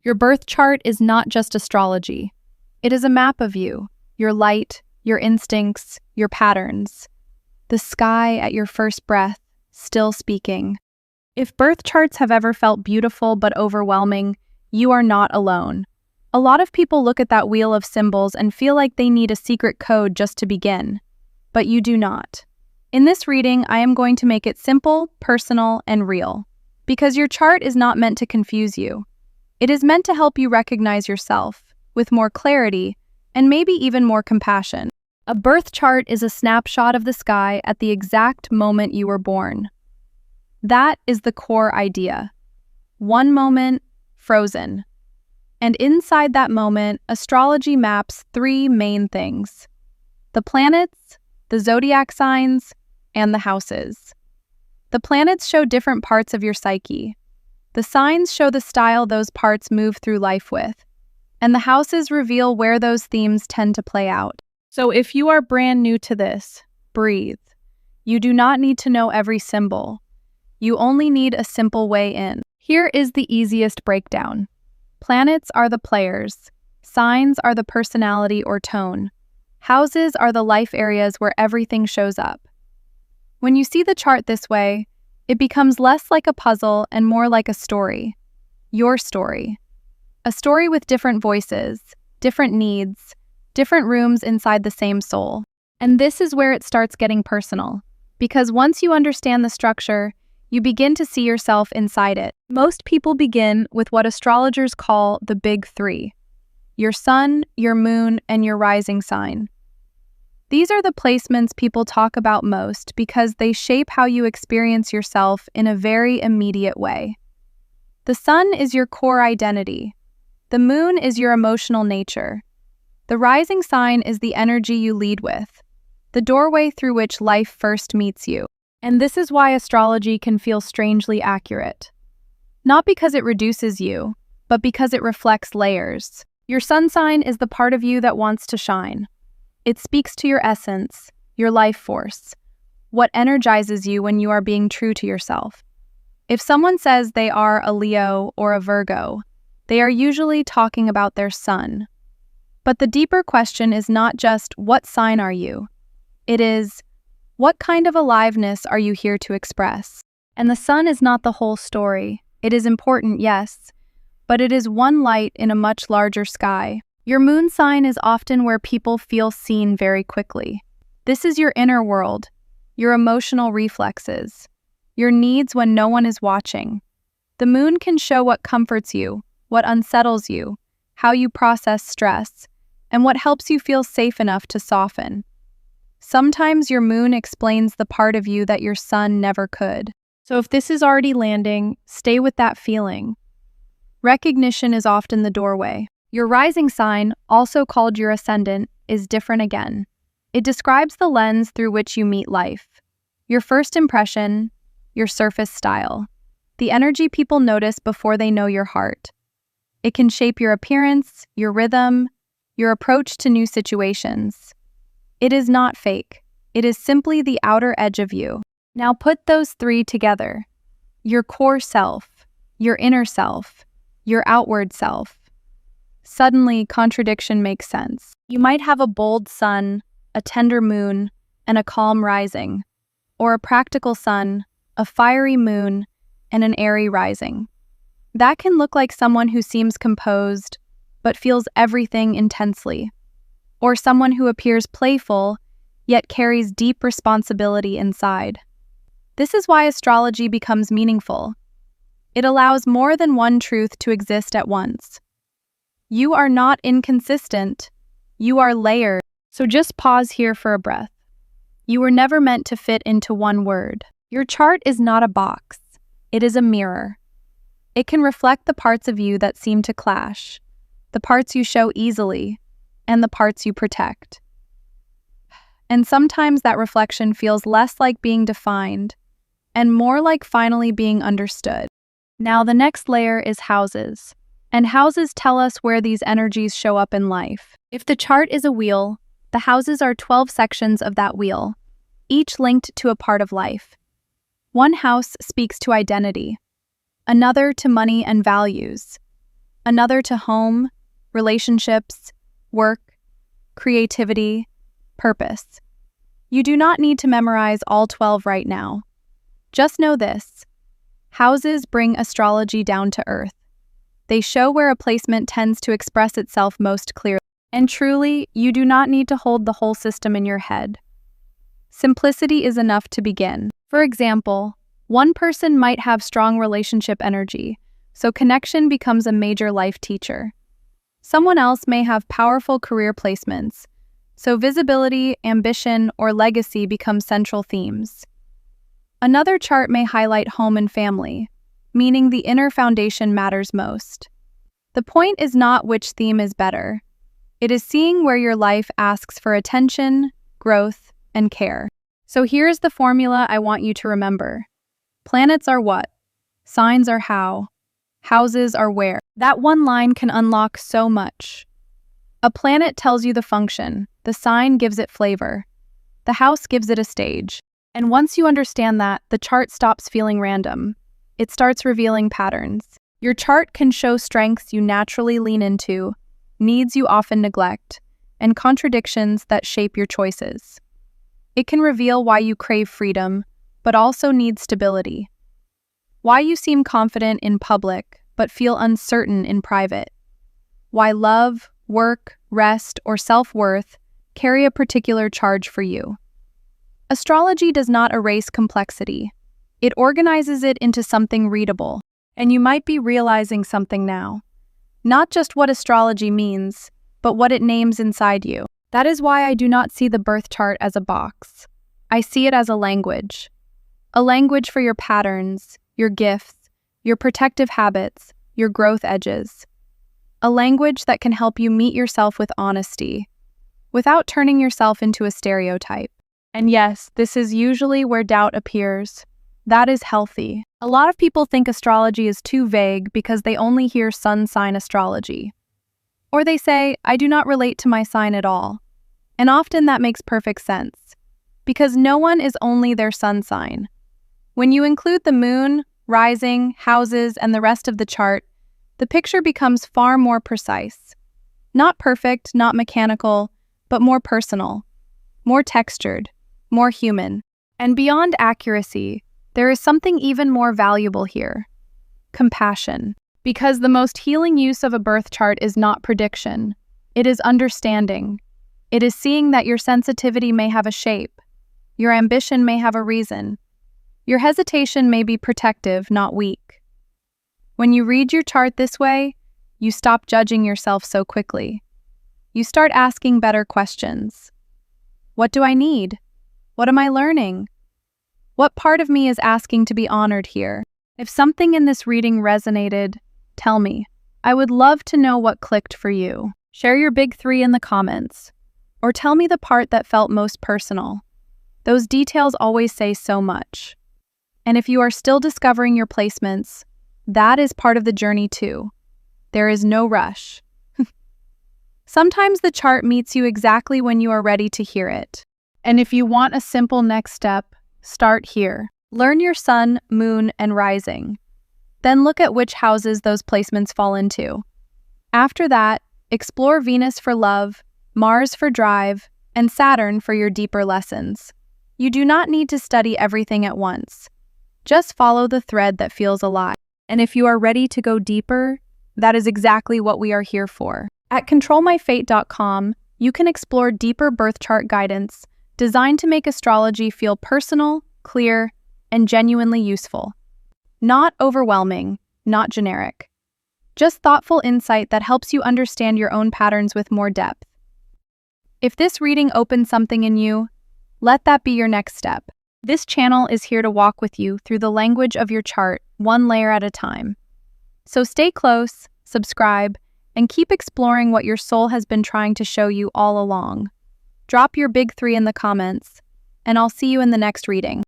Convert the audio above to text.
Your birth chart is not just astrology. It is a map of you, your light, your instincts, your patterns. The sky at your first breath, still speaking. If birth charts have ever felt beautiful but overwhelming, you are not alone. A lot of people look at that wheel of symbols and feel like they need a secret code just to begin. But you do not. In this reading, I am going to make it simple, personal, and real. Because your chart is not meant to confuse you. It is meant to help you recognize yourself, with more clarity, and maybe even more compassion. A birth chart is a snapshot of the sky at the exact moment you were born. That is the core idea. One moment, frozen. And inside that moment, astrology maps three main things: the planets, the zodiac signs, and the houses. The planets show different parts of your psyche. The signs show the style those parts move through life with. And the houses reveal where those themes tend to play out. So if you are brand new to this, breathe. You do not need to know every symbol. You only need a simple way in. Here is the easiest breakdown. Planets are the players. Signs are the personality or tone. Houses are the life areas where everything shows up. When you see the chart this way, it becomes less like a puzzle and more like a story. Your story. A story with different voices, different needs, different rooms inside the same soul. And this is where it starts getting personal. Because once you understand the structure, you begin to see yourself inside it. Most people begin with what astrologers call the big three: your sun, your moon, and your rising sign. These are the placements people talk about most because they shape how you experience yourself in a very immediate way. The sun is your core identity. The moon is your emotional nature. The rising sign is the energy you lead with, the doorway through which life first meets you. And this is why astrology can feel strangely accurate. Not because it reduces you, but because it reflects layers. Your sun sign is the part of you that wants to shine. It speaks to your essence, your life force, what energizes you when you are being true to yourself. If someone says they are a Leo or a Virgo, they are usually talking about their sun. But the deeper question is not just, what sign are you? It is, what kind of aliveness are you here to express? And the sun is not the whole story. It is important, yes, but it is one light in a much larger sky. Your moon sign is often where people feel seen very quickly. This is your inner world, your emotional reflexes, your needs when no one is watching. The moon can show what comforts you, what unsettles you, how you process stress, and what helps you feel safe enough to soften. Sometimes your moon explains the part of you that your sun never could. So if this is already landing, stay with that feeling. Recognition is often the doorway. Your rising sign, also called your ascendant, is different again. It describes the lens through which you meet life. Your first impression, your surface style. The energy people notice before they know your heart. It can shape your appearance, your rhythm, your approach to new situations. It is not fake. It is simply the outer edge of you. Now put those three together. Your core self, your inner self, your outward self. Suddenly, contradiction makes sense. You might have a bold sun, a tender moon, and a calm rising, or a practical sun, a fiery moon, and an airy rising. That can look like someone who seems composed, but feels everything intensely, or someone who appears playful, yet carries deep responsibility inside. This is why astrology becomes meaningful. It allows more than one truth to exist at once. You are not inconsistent. You are layered. So just pause here for a breath. You were never meant to fit into one word. Your chart is not a box. It is a mirror. It can reflect the parts of you that seem to clash, the parts you show easily, and the parts you protect. And sometimes that reflection feels less like being defined and more like finally being understood. Now the next layer is houses. And houses tell us where these energies show up in life. If the chart is a wheel, the houses are 12 sections of that wheel, each linked to a part of life. One house speaks to identity, another to money and values, another to home, relationships, work, creativity, purpose. You do not need to memorize all 12 right now. Just know this: houses bring astrology down to earth. They show where a placement tends to express itself most clearly. And truly, you do not need to hold the whole system in your head. Simplicity is enough to begin. For example, one person might have strong relationship energy, so connection becomes a major life teacher. Someone else may have powerful career placements, so visibility, ambition, or legacy become central themes. Another chart may highlight home and family, meaning the inner foundation matters most. The point is not which theme is better. It is seeing where your life asks for attention, growth, and care. So here's the formula I want you to remember. Planets are what? Signs are how. Houses are where. That one line can unlock so much. A planet tells you the function, the sign gives it flavor, the house gives it a stage. And once you understand that, the chart stops feeling random. It starts revealing patterns. Your chart can show strengths you naturally lean into, needs you often neglect, and contradictions that shape your choices. It can reveal why you crave freedom, but also need stability. Why you seem confident in public, but feel uncertain in private. Why love, work, rest, or self-worth carry a particular charge for you. Astrology does not erase complexity. It organizes it into something readable. And you might be realizing something now. Not just what astrology means, but what it names inside you. That is why I do not see the birth chart as a box. I see it as a language. A language for your patterns, your gifts, your protective habits, your growth edges. A language that can help you meet yourself with honesty, without turning yourself into a stereotype. And yes, this is usually where doubt appears. That is healthy. A lot of people think astrology is too vague because they only hear sun sign astrology. Or they say, I do not relate to my sign at all. And often that makes perfect sense, because no one is only their sun sign. When you include the moon, rising, houses, and the rest of the chart, the picture becomes far more precise. Not perfect, not mechanical, but more personal, more textured, more human. And beyond accuracy, there is something even more valuable here: compassion. Because the most healing use of a birth chart is not prediction. It is understanding. It is seeing that your sensitivity may have a shape. Your ambition may have a reason. Your hesitation may be protective, not weak. When you read your chart this way, you stop judging yourself so quickly. You start asking better questions. What do I need? What am I learning? What part of me is asking to be honored here? If something in this reading resonated, tell me. I would love to know what clicked for you. Share your big three in the comments. Or tell me the part that felt most personal. Those details always say so much. And if you are still discovering your placements, that is part of the journey too. There is no rush. Sometimes the chart meets you exactly when you are ready to hear it. And if you want a simple next step, start here. Learn your sun, moon, and rising. Then look at which houses those placements fall into. After that, explore Venus for love, Mars for drive, and Saturn for your deeper lessons. You do not need to study everything at once. Just follow the thread that feels alive. And if you are ready to go deeper, that is exactly what we are here for. At controlmyfate.com, you can explore deeper birth chart guidance designed to make astrology feel personal, clear, and genuinely useful. Not overwhelming, not generic. Just thoughtful insight that helps you understand your own patterns with more depth. If this reading opened something in you, let that be your next step. This channel is here to walk with you through the language of your chart, one layer at a time. So stay close, subscribe, and keep exploring what your soul has been trying to show you all along. Drop your big three in the comments, and I'll see you in the next reading.